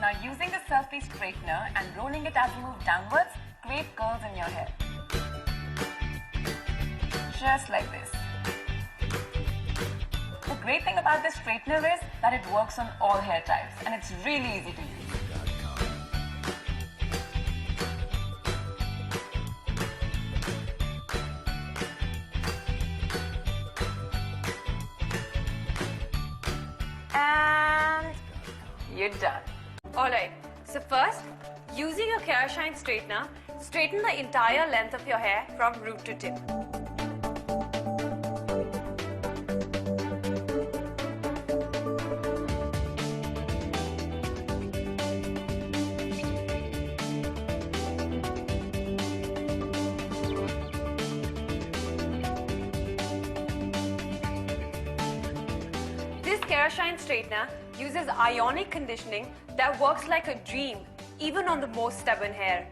Now using the Selfie straightener and rolling it as you move downwards, create curls in your hair. Just like this. The great thing about this straightener is that it works on all hair types and it's really easy to use. And you're done. Alright, so first, using your Care Shine straightener, straighten the entire length of your hair from root to tip. This Care Shine straightener uses ionic conditioning that works like a dream, even on the most stubborn hair.